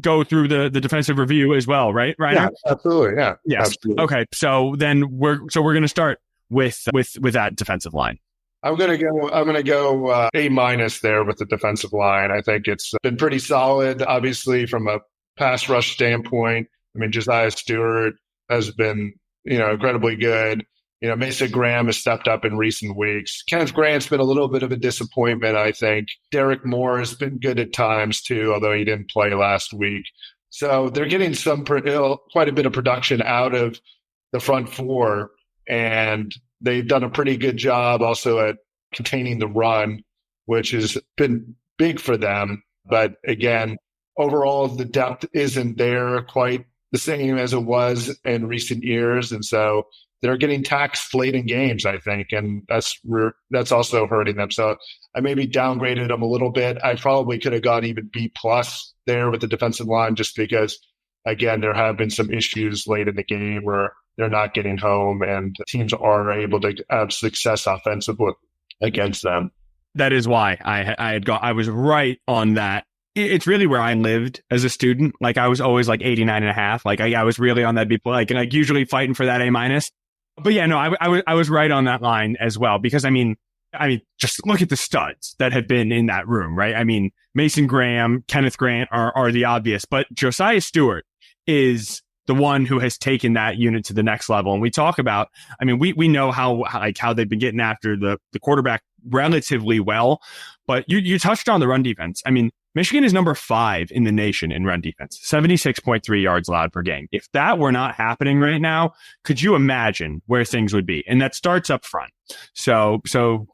go through the defensive review as well, right? Right. Yeah, absolutely. Yeah. Yes. Absolutely. Okay. So then we're going to start with that defensive line. I'm going to go A- there with the defensive line. I think it's been pretty solid, obviously, from a pass rush standpoint. Josiah Stewart has been, incredibly good. Mason Graham has stepped up in recent weeks. Kenneth Grant's been a little bit of a disappointment, I think. Derek Moore has been good at times too, although he didn't play last week. So they're getting quite a bit of production out of the front four, and they've done a pretty good job also at containing the run, which has been big for them. But again, overall, the depth isn't there quite the same as it was in recent years. And so they're getting taxed late in games, I think, and that's also hurting them. So I maybe downgraded them a little bit. I probably could have gone even B+ there with the defensive line, just because, again, there have been some issues late in the game where they're not getting home, and teams are able to have success offensively against them. That is why I was right on that. It's really where I lived as a student. Like, I was always like 89.5. Like, I was really on that B+, like usually fighting for that A-. But yeah, no, I was right on that line as well, because I mean, just look at the studs that have been in that room, right? I mean, Mason Graham, Kenneth Grant are the obvious, but Josiah Stewart is the one who has taken that unit to the next level. And we talk about, I mean, we know how they've been getting after the quarterback relatively well, but you touched on the run defense. I mean, Michigan is number 5 in the nation in run defense, 76.3 yards allowed per game. If that were not happening right now, could you imagine where things would be? And that starts up front. So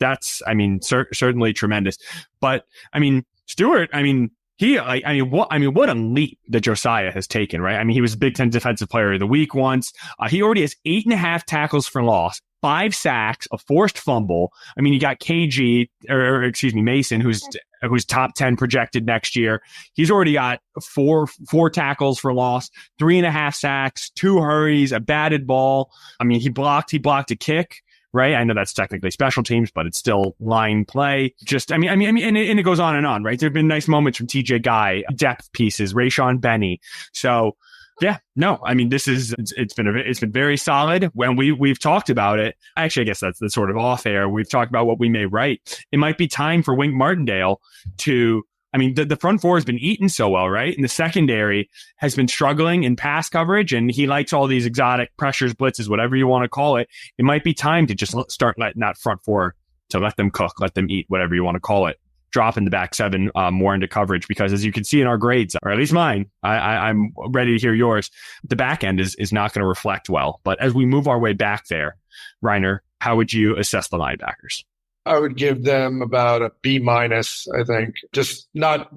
that's, I mean, certainly tremendous. But I mean, Stewart, I mean, what a leap that Josiah has taken, right? I mean, he was Big Ten Defensive Player of the Week once. He already has 8.5 tackles for loss, 5 sacks, a forced fumble. I mean, you got Mason, who's top 10 projected next year. He's already got four tackles for loss, 3.5 sacks, 2 hurries, a batted ball. I mean, he blocked a kick. Right. I know that's technically special teams, but it's still line play. And it goes on, right? There have been nice moments from TJ Guy, depth pieces, Rayshawn Benny. So yeah, no, I mean, it's been very solid. When we've talked about it, actually, I guess that's sort of off air. We've talked about what we may write. It might be time for Wink Martindale to, I mean, the front four has been eaten so well, right? And the secondary has been struggling in pass coverage, and he likes all these exotic pressures, blitzes, whatever you want to call it. It might be time to just start letting that front four, to let them cook, let them eat, whatever you want to call it. Drop in the back 7 more into coverage, because as you can see in our grades, or at least mine, I'm ready to hear yours. The back end is not going to reflect well. But as we move our way back there, Reiner, how would you assess the linebackers? I would give them about a B-, I think. Just not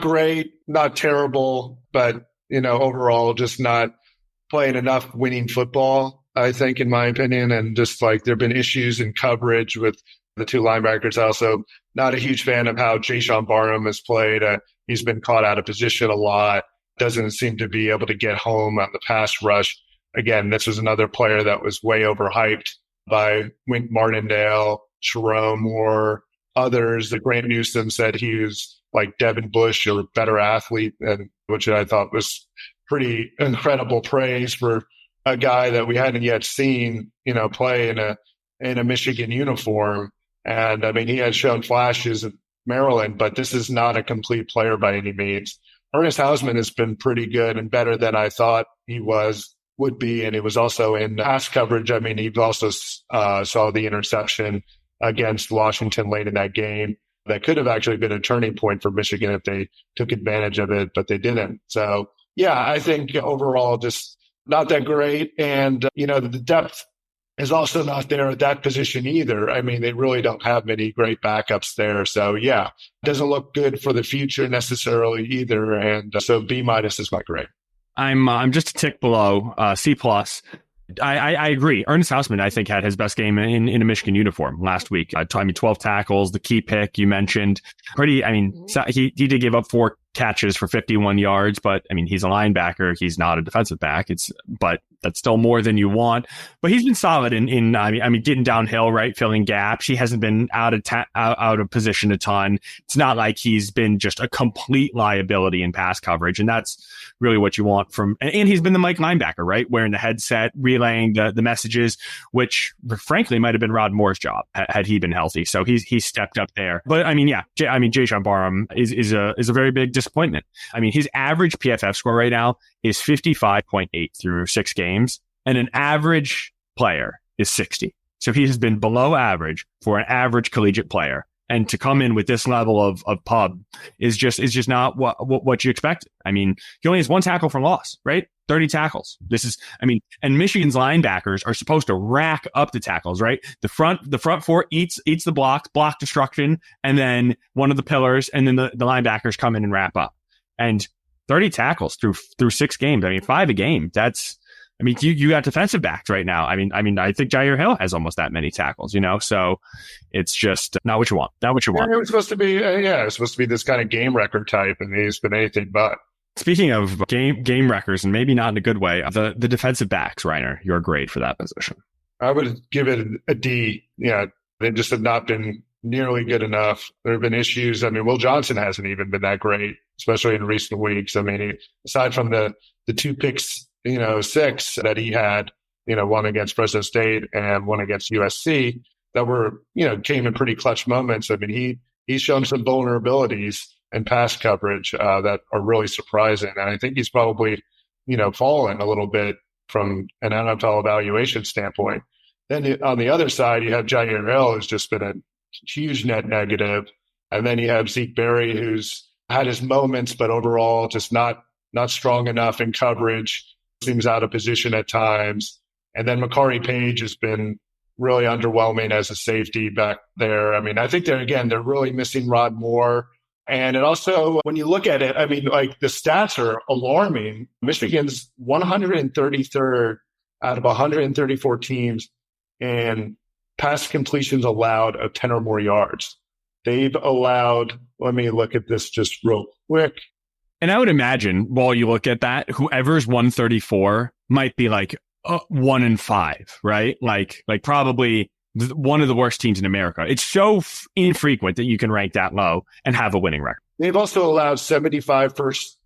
great, not terrible, but, overall just not playing enough winning football, I think, in my opinion. And just like there have been issues in coverage with the 2 linebackers. Also, not a huge fan of how Jayshon Barham has played. He's been caught out of position a lot, doesn't seem to be able to get home on the pass rush. Again, this was another player that was way overhyped by Wink Martindale, Jerome Moore, others. The Grant Newsom said he was like Devin Bush or a better athlete, and which I thought was pretty incredible praise for a guy that we hadn't yet seen, play in a Michigan uniform. And I mean, he had shown flashes at Maryland, but this is not a complete player by any means. Ernest Hausman has been pretty good and better than I thought he would be. And he was also in pass coverage. I mean, he also saw the interception against Washington late in that game. That could have actually been a turning point for Michigan if they took advantage of it, but they didn't. So, yeah, I think overall just not that great. And, the depth is also not there at that position either. I mean, they really don't have many great backups there. So, yeah, it doesn't look good for the future necessarily either. And so B- is my grade. I'm just a tick below C+. I agree. Ernest Hausman, I think, had his best game in a Michigan uniform last week. 12 tackles, the key pick you mentioned. He did give up 4 catches for 51 yards, but I mean, he's a linebacker. He's not a defensive back. But that's still more than you want. But he's been solid in getting downhill, right, filling gaps. He hasn't been out of position a ton. It's not like he's been just a complete liability in pass coverage, and that's really what you want from. And he's been the Mike linebacker, right, wearing the headset, relaying the messages, which frankly might have been Rod Moore's job had he been healthy. So he's stepped up there. But I mean, yeah, Jayshon Barham is a very big disappointment. I mean, his average PFF score right now is 55.8 through 6 games, and an average player is 60. So he has been below average for an average collegiate player. And to come in with this level of pub is just not what you expect. I mean, he only has 1 tackle for loss, right? 30 tackles. And Michigan's linebackers are supposed to rack up the tackles, right? The front four eats the block destruction, and then one of the pillars, and then the linebackers come in and wrap up. And 30 tackles through 6 games. I mean, 5 a game. You got defensive backs right now. I think Jair Hill has almost that many tackles, so it's just not what you want. Not what you want. It was supposed to be, it was supposed to be this kind of game record type, and he's been anything but. Speaking of game records, and maybe not in a good way, the defensive backs, Reiner, your grade for that position. I would give it a D. Yeah, they just have not been nearly good enough. There have been issues. I mean, Will Johnson hasn't even been that great, especially in recent weeks. I mean, aside from the 2 picks, 6 that he had, one against Fresno State and one against USC, that were, came in pretty clutch moments. I mean, he's shown some vulnerabilities and pass coverage that are really surprising. And I think he's probably, fallen a little bit from an NFL evaluation standpoint. Then on the other side, you have Jair Hill, who's just been a huge net negative. And then you have Zeke Berry, who's had his moments, but overall just not strong enough in coverage, seems out of position at times. And then Makari Page has been really underwhelming as a safety back there. I mean, I think they're really missing Rod Moore. And it also, when you look at it, I mean, like the stats are alarming. Michigan's 133rd out of 134 teams in pass completions allowed of 10 or more yards. They've allowed, let me look at this just real quick. And I would imagine while you look at that, whoever's 134 might be like 1-5, right? Like probably one of the worst teams in America. It's so infrequent that you can rank that low and have a winning record. They've also allowed 75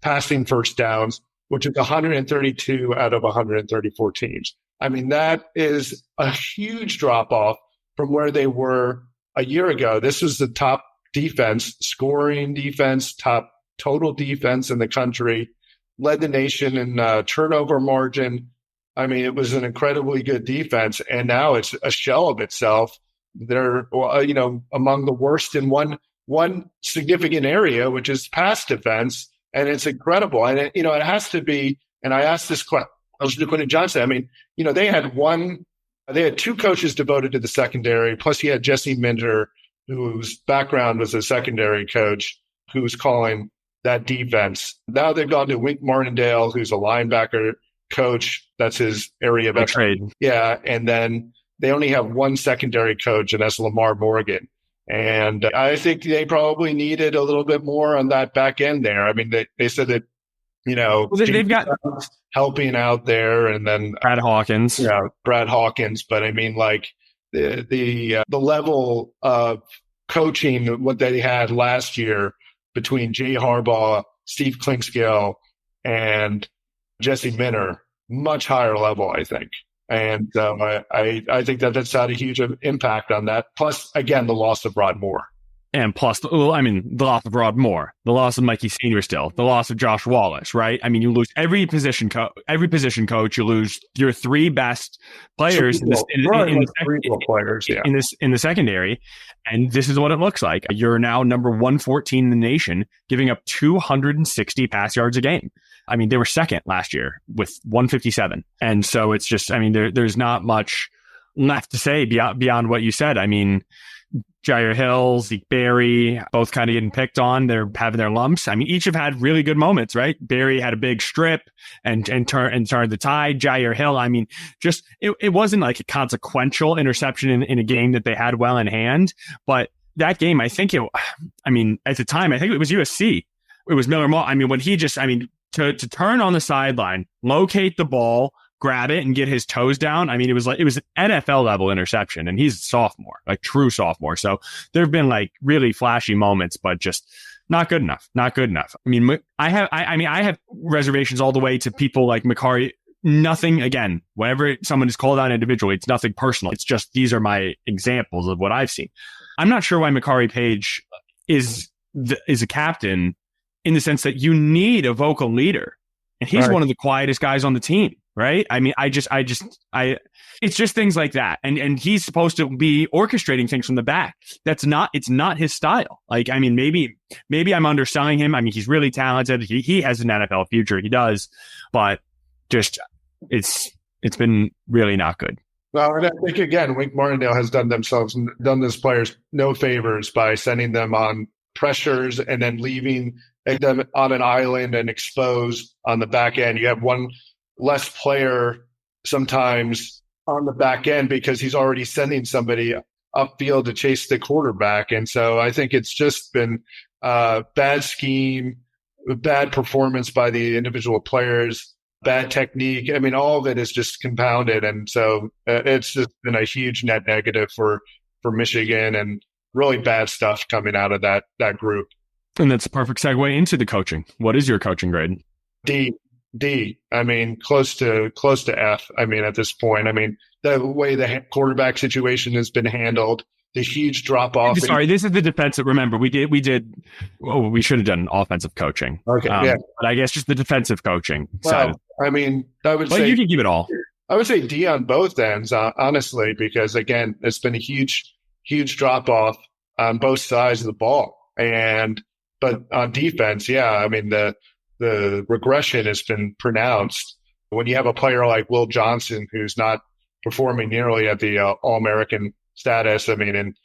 passing first downs, which is 132 out of 134 teams. I mean, that is a huge drop off from where they were a year ago. This was the top defense, scoring defense, top total defense in the country, led the nation in turnover margin. I mean, it was an incredibly good defense, and now it's a shell of itself. They're, among the worst in one significant area, which is pass defense, and it's incredible. And it has to be. And I asked this question. I was to Quentin Johnson. I mean, they had two coaches devoted to the secondary. Plus, you had Jesse Minter, whose background was a secondary coach, who was calling that defense. Now they've gone to Wink Martindale, who's a linebacker coach. That's his area of trade. Yeah. And then they only have one secondary coach, and that's Lamar Morgan. And I think they probably needed a little bit more on that back end there. I mean, they said that, they've got helping out there, and then Brad Hawkins. Yeah, Brad Hawkins. But I mean, like the level of coaching, what they had last year between Jay Harbaugh, Steve Klinkscale, and Jesse Minter, much higher level, I think. And I think that's had a huge impact on that. Plus, again, the loss of Rod Moore. And plus, the loss of Rod Moore, the loss of Mikey Senior still, the loss of Josh Wallace, right? I mean, you lose every position coach, you lose your three best players in the secondary. And this is what it looks like. You're now number 114 in the nation, giving up 260 pass yards a game. I mean, they were second last year with 157. And so it's just, I mean, there's not much left to say beyond what you said. I mean, Jair Hill, Zeke Berry, both kind of getting picked on. They're having their lumps. I mean, each have had really good moments, right? Berry had a big strip and turned the tide. Jair Hill, I mean, just it wasn't like a consequential interception in a game that they had well in hand. But that game, I think at the time, I think it was USC. It was Miller Mall. I mean, when he just, to turn on the sideline, locate the ball, grab it and get his toes down. I mean, it was an NFL level interception, and he's a sophomore, like true sophomore. So there have been like really flashy moments, but just not good enough. Not good enough. I mean, I have reservations all the way to people like Makari. Nothing, again, whenever someone is called out individually, it's nothing personal. It's just, these are my examples of what I've seen. I'm not sure why Makari Page is a captain, in the sense that you need a vocal leader, and he's one of the quietest guys on the team. Right. I mean, it's just things like that. And he's supposed to be orchestrating things from the back. It's not his style. Like, I mean, maybe I'm underselling him. I mean, he's really talented. He has an NFL future. He does, but just, it's been really not good. Well, and I think, again, Wink Martindale has done those players no favors by sending them on pressures and then leaving them on an island and exposed on the back end. You have one less player sometimes on the back end because he's already sending somebody upfield to chase the quarterback. And so I think it's just been bad scheme, bad performance by the individual players, bad technique. I mean, all of it is just compounded. And so it's just been a huge net negative for Michigan, and really bad stuff coming out of that group. And that's a perfect segue into the coaching. What is your coaching grade? D. D. I mean, close to F. I mean, at this point, I mean, the way the quarterback situation has been handled, the huge drop off. Sorry, this is the defensive. Remember, we did. Oh, we should have done offensive coaching. Okay, yeah. But I guess just the defensive coaching Well, side. I mean, I would But say you can give it all. I would say D on both ends, honestly, because again, it's been a huge drop off on both sides of the ball. But on defense, yeah, I mean, the regression has been pronounced when you have a player like Will Johnson, who's not performing nearly at the All-American status. I mean, and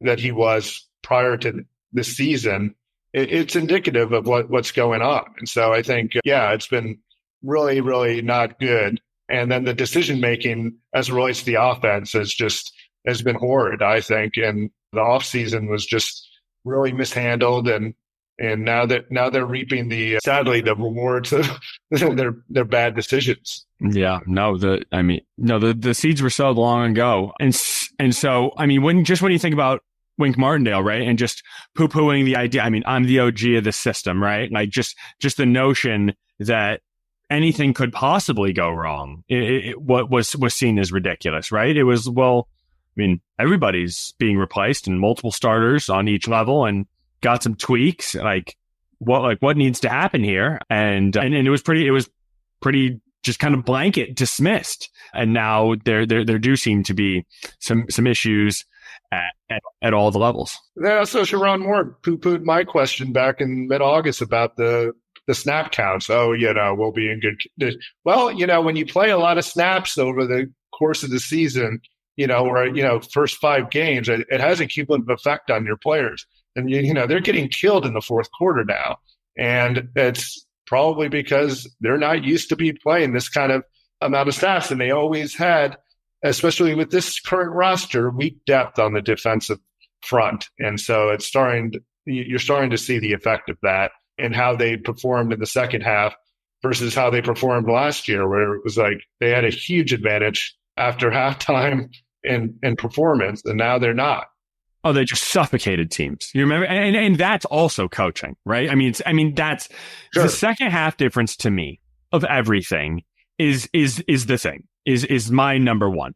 that he was prior to this season, it's indicative of what's going on. And so I think, yeah, it's been really, really not good. And then the decision making as it relates to the offense has been horrid, I think. And the offseason was just really mishandled. And now they're reaping sadly the rewards of their bad decisions. Yeah, the seeds were sowed long ago. And so, I mean, when you think about Wink Martindale, right? And just poo-pooing the idea. I mean, I'm the OG of the system, right? Like just the notion that anything could possibly go wrong. What was seen as ridiculous, right? It was, well, I mean, everybody's being replaced and multiple starters on each level and got some tweaks. Like what needs to happen here? And it was pretty just kind of blanket dismissed. And now there do seem to be some issues at all the levels. Yeah, so Sharon Moore poo-pooed my question back in mid-August about the snap counts. Oh, we'll be in good condition. Well, when you play a lot of snaps over the course of the season, or, first 5 games, it has a cumulative effect on your players. And, they're getting killed in the fourth quarter now. And it's probably because they're not used to be playing this kind of amount of snaps. And they always had, especially with this current roster, weak depth on the defensive front. And so you're starting to see the effect of that and how they performed in the second half versus how they performed last year, where it was like they had a huge advantage after halftime in performance, and now they're not. Oh, they just suffocated teams. You remember? And that's also coaching, right? That's sure. The second half difference to me of everything is the thing, is my number one,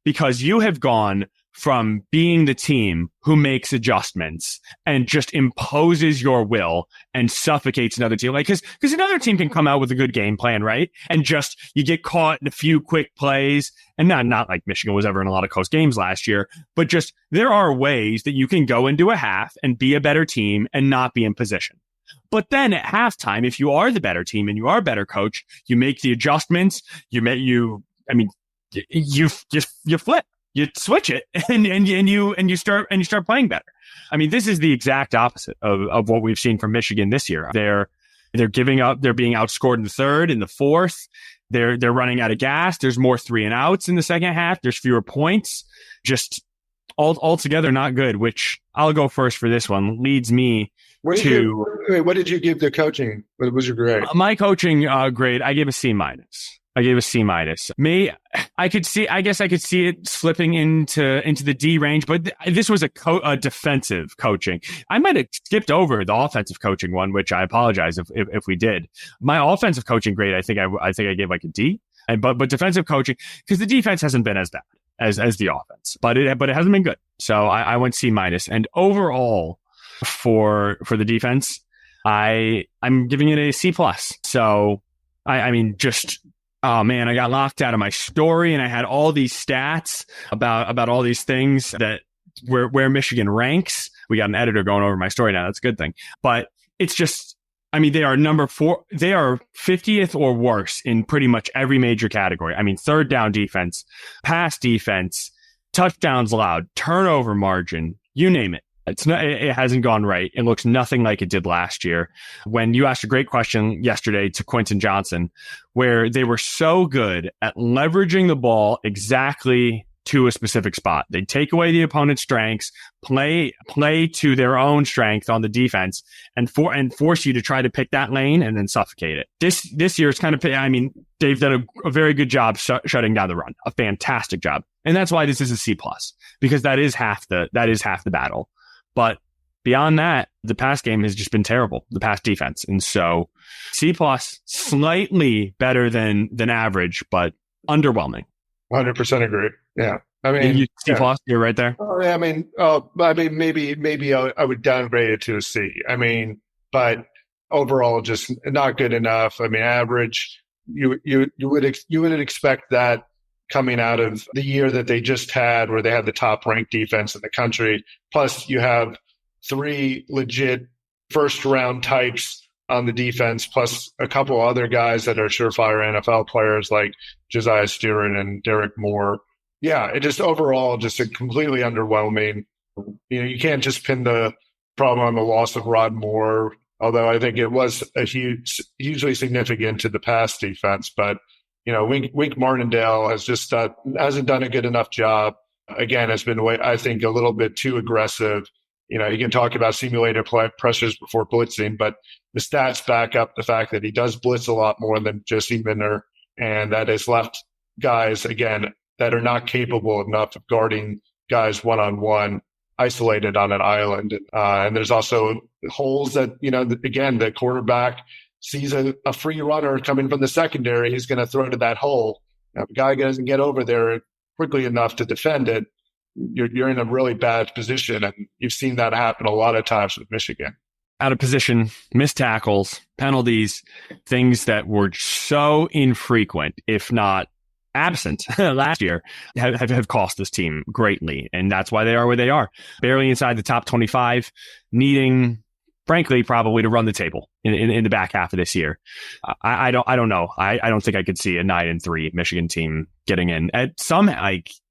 because you have gone from being the team who makes adjustments and just imposes your will and suffocates another team. Like, cause another team can come out with a good game plan, right? And just, you get caught in a few quick plays, and not like Michigan was ever in a lot of close games last year, but just there are ways that you can go into a half and be a better team and not be in position. But then at halftime, if you are the better team and you are a better coach, you make the adjustments, you flip. You switch it and you start playing better. I mean, this is the exact opposite of what we've seen from Michigan this year. They're giving up. They're being outscored in the third, in the fourth. They're running out of gas. There's more 3-and-outs in the second half. There's fewer points. Just altogether not good. Which I'll go first for this one. Leads me what did you give the coaching? What was your grade? My coaching grade, I gave a C-. I gave a C-. I guess I could see it slipping into the D range, but this was a defensive coaching. I might have skipped over the offensive coaching one, which I apologize if we did. My offensive coaching grade, I think I gave like a D, but defensive coaching, because the defense hasn't been as bad as the offense, but it hasn't been good. So I went C-. And overall for the defense, I'm giving it a C+. So I mean, just, oh man, I got locked out of my story and I had all these stats about all these things that where Michigan ranks. We got an editor going over my story now. That's a good thing. But it's just, I mean, they are number 4. They are 50th or worse in pretty much every major category. I mean, third down defense, pass defense, touchdowns allowed, turnover margin, you name it. It hasn't gone right. It looks nothing like it did last year. When you asked a great question yesterday to Quentin Johnson, where they were so good at leveraging the ball exactly to a specific spot. They take away the opponent's strengths, play to their own strength on the defense, and force you to try to pick that lane and then suffocate it. This year it's kind of, I mean, they've done a very good job shutting down the run, a fantastic job, and that's why this is a C+, because that is half the battle. But beyond that, the pass game has just been terrible, the pass defense. And so C+, slightly better than average, but underwhelming. 100% agree. Yeah. I mean, C+, you're right there. Oh, yeah, maybe I would downgrade it to a C. I mean, but overall, just not good enough. I mean, average. You wouldn't expect that coming out of the year that they just had, where they had the top ranked defense in the country. Plus, you have 3 legit first round types on the defense, plus a couple other guys that are surefire NFL players like Josiah Stewart and Derek Moore. Yeah, it just overall just a completely underwhelming. You can't just pin the problem on the loss of Rod Moore, although I think it was hugely significant to the pass defense. But Wink Martindale hasn't done a good enough job. Again, has been, I think, a little bit too aggressive. You can talk about simulated pressures before blitzing, but the stats back up the fact that he does blitz a lot more than Jesse Minner, and that has left guys, again, that are not capable enough of guarding guys one-on-one, isolated on an island. And there's also holes that, again, the quarterback sees a free runner coming from the secondary, he's going to throw to that hole. Now, if the guy doesn't get over there quickly enough to defend it, you're in a really bad position. And you've seen that happen a lot of times with Michigan. Out of position, missed tackles, penalties, things that were so infrequent, if not absent last year, have cost this team greatly. And that's why they are where they are. Barely inside the top 25, needing, frankly, probably to run the table in the back half of this year. I don't know. I don't think I could see a 9-3 Michigan team getting in. At some,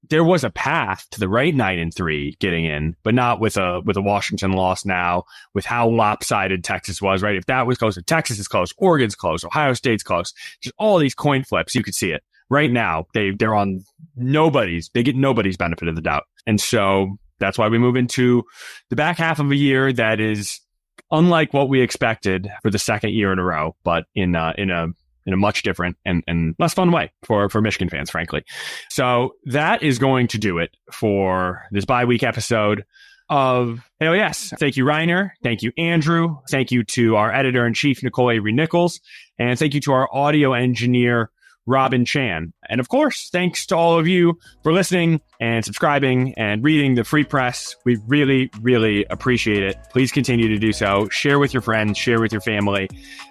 there was a path to the right 9-3 getting in, but not with a Washington loss now, with how lopsided Texas was, right? If that was close, if Texas is close, Oregon's close, Ohio State's close, just all these coin flips, you could see it. Right now, they're on they get nobody's benefit of the doubt. And so that's why we move into the back half of a year that is unlike what we expected for the second year in a row, but in a much different and less fun way for Michigan fans, frankly. So that is going to do it for this bye-week episode of Hell Yes. Thank you, Reiner. Thank you, Andrew. Thank you to our editor-in-chief, Nicole Avery Nichols. And thank you to our audio engineer, Robin Chan. And of course, thanks to all of you for listening and subscribing and reading the Free Press. We really, really appreciate it. Please continue to do so. Share with your friends, share with your family.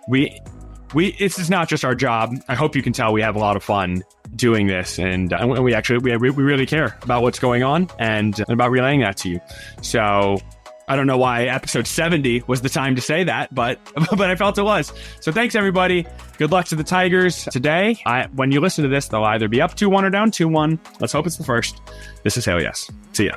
This is not just our job. I hope you can tell we have a lot of fun doing this, and we really care about what's going on and about relaying that to you. So I don't know why episode 70 was the time to say that, but I felt it was. So thanks, everybody. Good luck to the Tigers today. When you listen to this, they'll either be up 2-1 or down 2-1. Let's hope it's the first. This is Hell Yes. See ya.